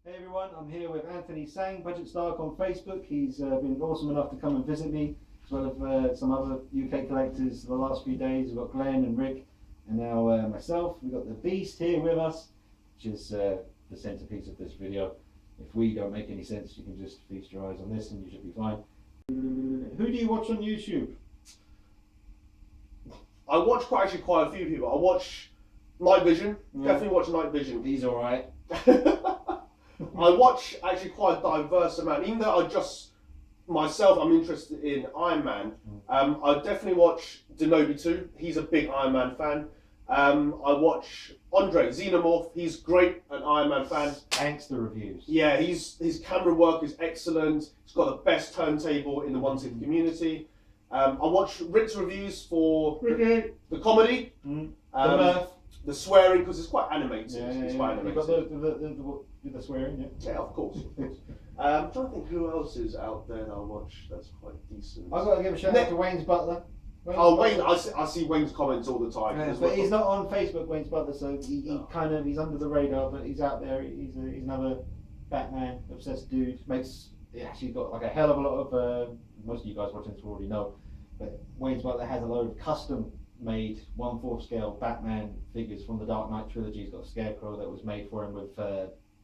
Hey everyone, I'm here with Anthony TSANG, Budget Stark on Facebook. He's been awesome enough to come and visit me, as well as some other UK collectors the last few days. We've got Glenn and Rick, and now myself. We've got the Beast here with us, which is the centerpiece of this video. If we don't make any sense, you can just feast your eyes on this and you should be fine. Who do you watch on YouTube? I watch actually quite a few people. I watch Night Vision, definitely watch Night Vision. He's alright. I watch actually quite a diverse amount, even though I'm interested in Iron Man. I definitely watch Denobi too. He's a big Iron Man fan. I watch Andre Xenomorph. He's great, an Iron Man fan. Thanks the reviews. Yeah, his camera work is excellent. He's got the best turntable in the 1/6 community. I watch Rick's reviews for the comedy, the swearing, because it's quite animated. It's quite animated. You've got the swearing, yeah? Yeah, of course. I'm trying to think who else is out there that I watch that's quite decent. I've got to give a shout out to Wayne's Butler. Wayne, I see Wayne's comments all the time. Yeah, but he's not on Facebook, Wayne's Butler, so he's under the radar, but he's out there. He's another Batman obsessed dude. He actually got like a hell of a lot of. Most of you guys watching this already know, but Wayne's Butler has a load of custom made 1/4 scale Batman figures from the Dark Knight trilogy. He's got a Scarecrow that was made for him with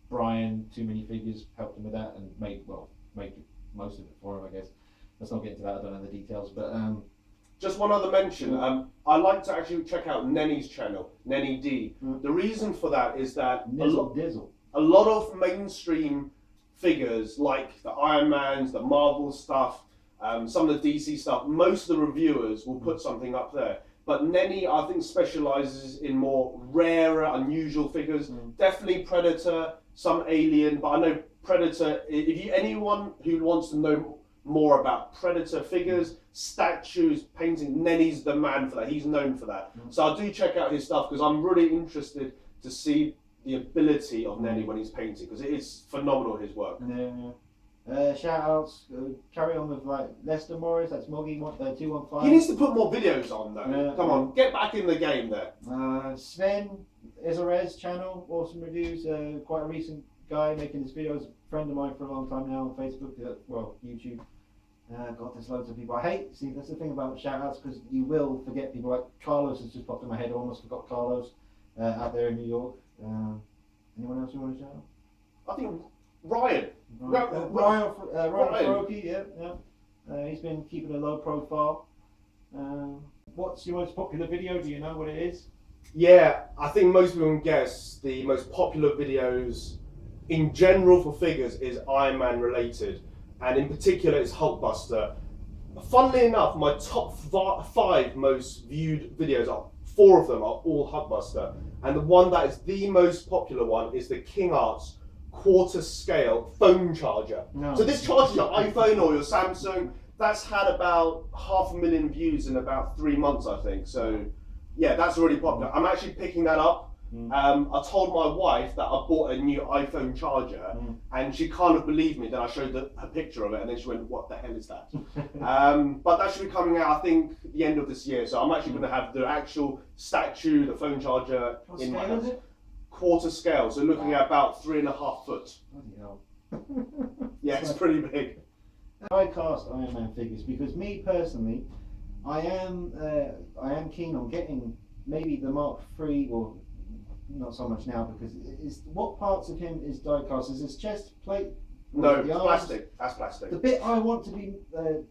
Brian. Too many figures helped him with that and made most of it for him, I guess. Let's not get into that. I don't know the details, but just one other mention. I like to actually check out Nenny's channel, Nenny D. The reason for that is that a lot of mainstream figures like the Iron Mans, the Marvel stuff, some of the DC stuff, most of the reviewers will put something up there. But Nenny, I think, specialises in more rarer, unusual figures. Definitely Predator, some Alien, but I know Predator, anyone who wants to know more about Predator figures, statues, painting, Nenny's the man for that. He's known for that. So I do check out his stuff because I'm really interested to see the ability of Nenny when he's painting, because it is phenomenal, his work. Shout outs, carry on with like Lester Morris, that's Moggy 215. He needs to put more videos on though. Come on, get back in the game there. Sven Izarez channel, awesome reviews, quite a recent guy making his videos, friend of mine for a long time now on Facebook, YouTube. God, there's loads of people. See, that's the thing about shout outs, because you will forget people. Like Carlos has just popped in my head, I almost forgot Carlos out there in New York. Anyone else you want to shout out? I think Ryan Faroki, yeah. He's been keeping a low profile. What's your most popular video? Do you know what it is? Yeah, I think most people can guess the most popular videos in general for figures is Iron Man related, and in particular is Hulkbuster. Funnily enough, my top 5 most viewed videos, 4 of them are all Hulkbuster, and the one that is the most popular one is the King Arts 1/4 scale phone charger. So this charges your iPhone or your Samsung. That's had about 500,000 views in about 3 months, I think. So yeah, that's really popular. I'm actually picking that up. I told my wife that I bought a new iPhone charger, and she kind of believed me. Then I showed her picture of it, and then she went, "What the hell is that?" But that should be coming out, I think, the end of this year. So I'm actually going to have the actual statue, the phone charger, in my house. 1/4 scale, so looking at about 3.5 foot. Bloody hell. Yeah, it's pretty big. I cast Iron Man figures because me personally, I am keen on getting maybe the Mark III, or not so much now, because what parts of him is die cast? Is his chest plate? No, it's plastic. That's plastic. The bit I want to be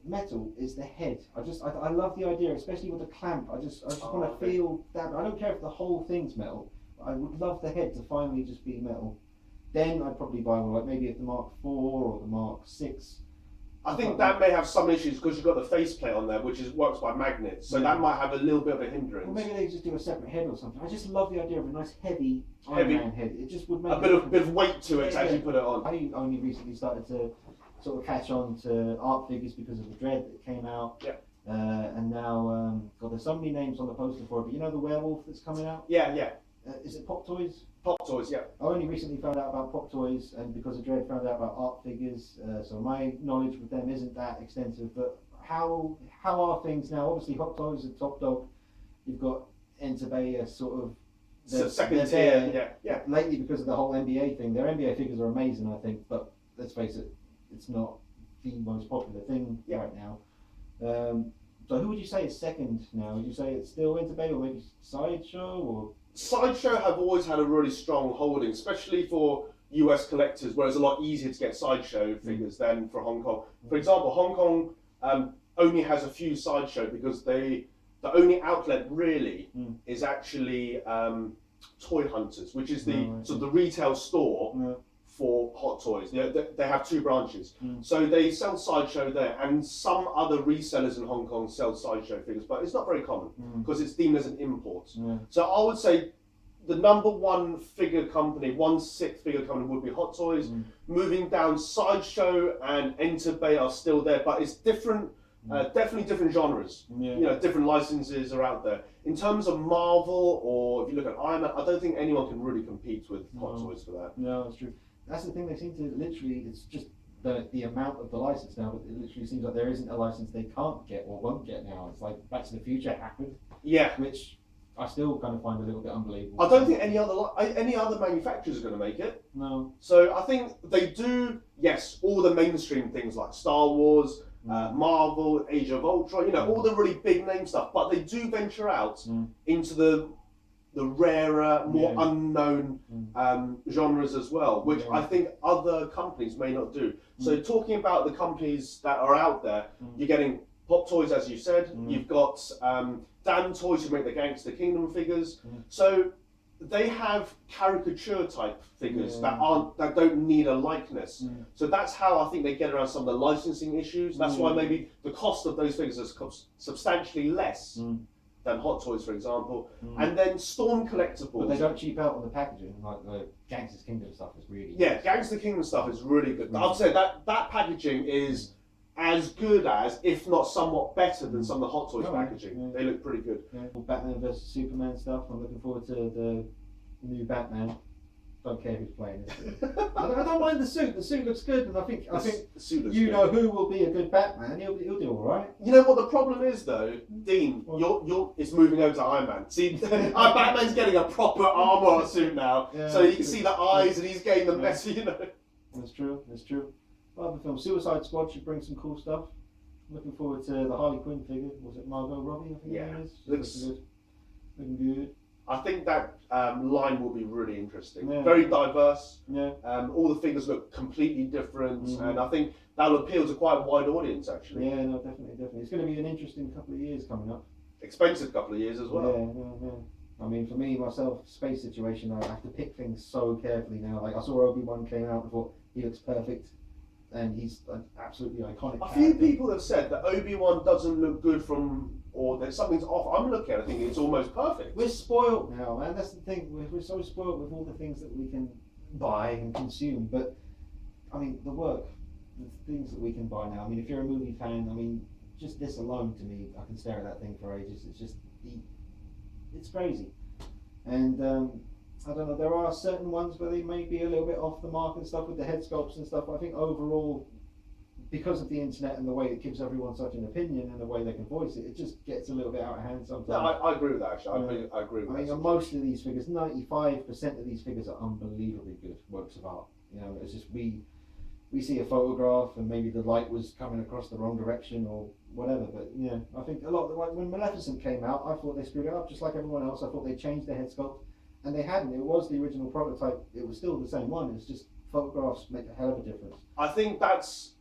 metal is the head. I love the idea, especially with the clamp. I just want to feel that. I don't care if the whole thing's metal. I would love the head to finally just be metal. Then I'd probably buy one, like maybe if the Mark IV or the Mark VI. I think that may have some issues because you've got the faceplate on there, which works by magnets, so that might have a little bit of a hindrance. Or maybe they just do a separate head or something. I just love the idea of a nice heavy Iron Man head. It just would make a bit of weight to it to actually put it on. I only recently started to sort of catch on to art figures because of the Dread that came out. Yeah. And now, God, there's so many names on the poster for it, but you know the werewolf that's coming out? Yeah. Is it Pop Toys? Pop Toys, yeah. I only recently found out about Pop Toys, and because of Dread found out about art figures, so my knowledge with them isn't that extensive, but how are things now? Obviously Hot Toys are top dog. You've got Enter Bay, a sort of second they're tier. Yeah. Lately, because of the whole NBA thing, their NBA figures are amazing, I think. But let's face it, it's not the most popular thing right now. So who would you say is second now? Would you say it's still Interbay or maybe Sideshow or? Sideshow have always had a really strong holding, especially for US collectors, where it's a lot easier to get Sideshow figures than for Hong Kong. For example, Hong Kong only has a few Sideshow because the only outlet really is actually Toy Hunters, which is the retail store for Hot Toys. They have two branches. So they sell Sideshow there, and some other resellers in Hong Kong sell Sideshow figures, but it's not very common because it's deemed as an import. So I would say the number one figure company, 1/6 figure company would be Hot Toys. Moving down, Sideshow and Interbay are still there, but it's different. Definitely different genres. You know, different licenses are out there. In terms of Marvel, or if you look at Iron Man, I don't think anyone can really compete with Hot Toys for that. No, that's true. That's the thing. They seem to literally. It's just the amount of the license now. But it literally seems like there isn't a license they can't get or won't get now. It's like Back to the Future happened. Yeah. Which I still kind of find a little bit unbelievable. I don't think any other manufacturers are going to make it. No. So I think they do. Yes, all the mainstream things like Star Wars. Marvel, Age of Ultron, you know, all the really big name stuff, but they do venture out into the rarer, more unknown genres as well, which I think other companies may not do. So talking about the companies that are out there, you're getting Pop Toys, as you said, you've got Dan Toys who make the Gangster Kingdom figures. So they have caricature type figures that don't need a likeness. So that's how I think they get around some of the licensing issues. That's why maybe the cost of those figures is substantially less than Hot Toys, for example. And then Storm Collectibles. But they don't cheap out on the packaging, like the Gangster's Kingdom stuff is really Gangster Kingdom stuff is really good. I'd say that packaging is as good as, if not somewhat better than some of the Hot Toys packaging. They look pretty good. Batman vs Superman stuff. I'm looking forward to the new Batman. Don't care who's playing it. I don't mind the suit. The suit looks good, and I think you know who will be a good Batman. He'll do all right. You know what the problem is though, Dean? It's moving over to Iron Man. See, Batman's getting a proper armor suit now, so you can see the eyes, and he's getting the messy. You know. That's true. Other film, Suicide Squad should bring some cool stuff. Looking forward to the Harley Quinn figure. Was it Margot Robbie? I think her name is. Looking good. I think that line will be really interesting. Very diverse. All the figures look completely different, and I think that'll appeal to quite a wide audience actually. Yeah, no, definitely. It's going to be an interesting couple of years coming up. Expensive couple of years as well. Yeah. I mean, for me, myself, space situation, I have to pick things so carefully now. Like I saw Obi-Wan came out and thought he looks perfect. And he's an absolutely iconic character. A few people have said that Obi-Wan doesn't look good or that something's off. I'm looking at it thinking it's almost perfect. We're spoiled now, man. That's the thing. We're so spoiled with all the things that we can buy and consume. But, I mean, the things that we can buy now. I mean, if you're a movie fan, I mean, just this alone to me, I can stare at that thing for ages. It's just, it's crazy. And, I don't know, there are certain ones where they may be a little bit off the mark and stuff with the head sculpts and stuff, but I think overall, because of the internet and the way it gives everyone such an opinion and the way they can voice it, it just gets a little bit out of hand sometimes. No, I agree with that actually. I agree with that. I mean, most of these figures, 95% of these figures are unbelievably good works of art. You know, it's just we see a photograph and maybe the light was coming across the wrong direction or whatever, but yeah, I think a lot, like when Maleficent came out, I thought they screwed it up just like everyone else. I thought they changed their head sculpt. And they hadn't. It was the original prototype. It was still the same one. It's just photographs make a hell of a difference. I think that's.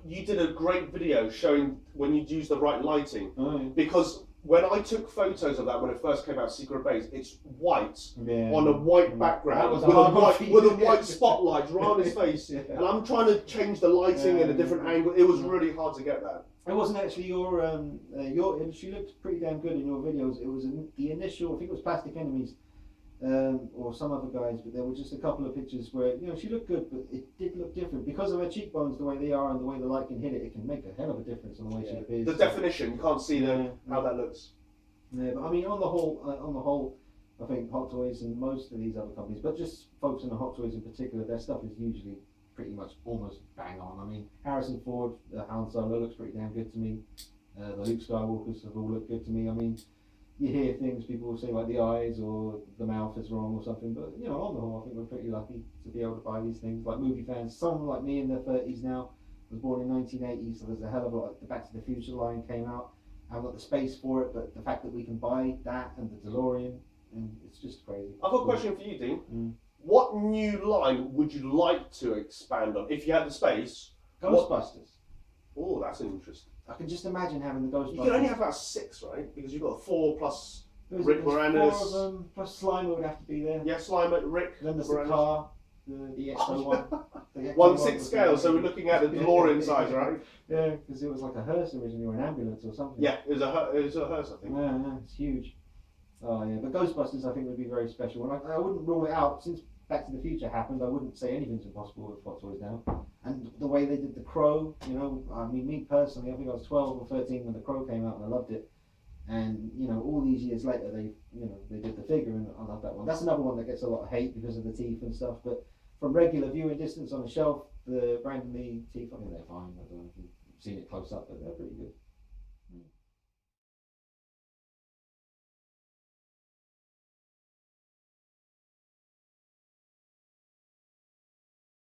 You did a great video showing when you use the right lighting. Because when I took photos of that when it first came out, Secret Base, it's white on a white background with a white spotlight right on his face. And I'm trying to change the lighting in a different angle. It was really hard to get that. It wasn't actually your. She looked pretty damn good in your videos. It was the initial. I think it was Plastic Enemies. Or some other guys, but there were just a couple of pictures where, you know, she looked good, but it did look different. Because of her cheekbones, the way they are and the way the light can hit it, it can make a hell of a difference on the way she appears. The definition, you can't see how that looks. Yeah, but I mean, on the whole, I think Hot Toys and most of these other companies, but just focusing on Hot Toys in particular, their stuff is usually pretty much almost bang on. I mean, Harrison Ford, Han Solo looks pretty damn good to me. The Luke Skywalkers have all looked good to me. I mean, you hear things people will say like the eyes or the mouth is wrong or something, but you know, on the whole, I think we're pretty lucky to be able to buy these things. Like movie fans, someone like me in their 30s now was born in 1980, so there's a hell of a lot. The Back to the Future line came out. I've got the space for it, but the fact that we can buy that and the DeLorean, and it's just crazy. I've got a question for you, Dean. Mm. What new line would you like to expand on if you had the space? Ghostbusters. Oh, that's interesting. I can just imagine having the Ghostbusters. You can only have about 6, right? Because you've got 4 plus There's Rick Moranis. 4 of them, plus Slimer would have to be there. Yeah, Slimer, Rick. Then there's Moranis. the car, the XO1. The XO1 1/6 was scale, the- so we're looking at the DeLorean size, right? Yeah, because it was like a hearse originally, or an ambulance or something. Yeah, it was a hearse, I think. Yeah, it's huge. Oh yeah, but Ghostbusters I think would be very special. And I wouldn't rule it out. Since Back to the Future happened, I wouldn't say anything's impossible with Hot Toys now. And the way they did the Crow, you know, I mean, me personally, I think I was 12 or 13 when the Crow came out, and I loved it. And you know, all these years later, they did the figure, and I love that one. That's another one that gets a lot of hate because of the teeth and stuff. But from regular viewing distance on the shelf, the Brandon Lee teeth, I think they're fine. I don't know if you've seen it close up, but they're pretty good.